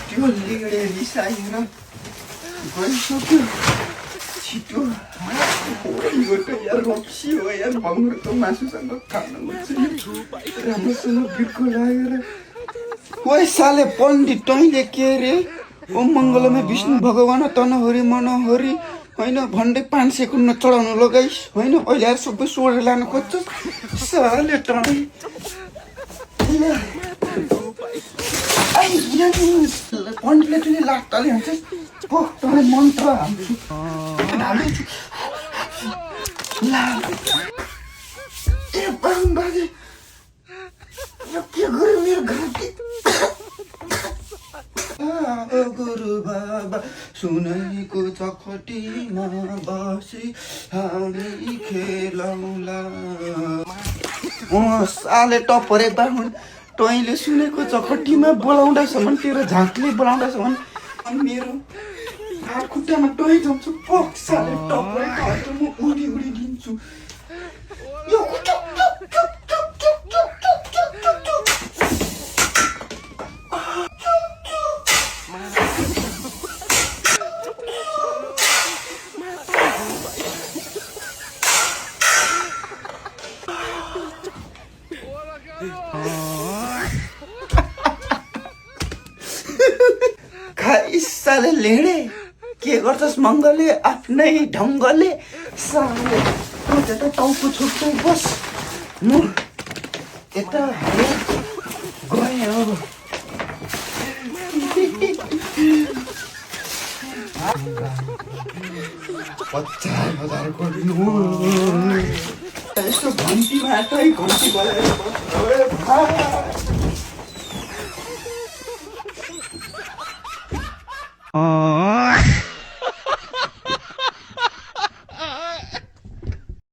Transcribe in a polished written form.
त्यो लिगडे रिसाएर गइसक्यो छिटो यो त यार रक्सी हो यार भङ्गुरको मासुसँग खान मन छ राम्रोसँग बिर्को लागेर ओइ साले पण्डित तैँले के रे ओम मङ्गलमा विष्णु भगवान तनहरी मनहरी होइन भन्दै 500 कुन्न चढाउनु लगाइस् होइन अहिले आएर सबै सोडेर लानु खोज्छ साले तँ पण्डितले चाहिँ लाग्ताले हुन्छ हो तँलाई मन्त्र हाल्छु ला ए बाजे यो के गर्यो मेरो घाँटी गुरु बाबा सुनैको चखटीमा बसी हामी खेलौला साले टपरे बाहुन तैँले सुनेको चखटीमा बोलाउँदासम्म तेरो झाँकले बोलाउँदासम्म अनि मेरो हात खुट्टामा टै जाउँछु पक साले टपरे त म उडी उडी दिन्छु यो साले लेडे के गर्छस् मङ्गले आफ्नै ढङ्गले साले त टाउको छोड्दै बस म यता गएँ अब $50,000 दिनु यस्तो घन्टीमा घन्टी बजाएर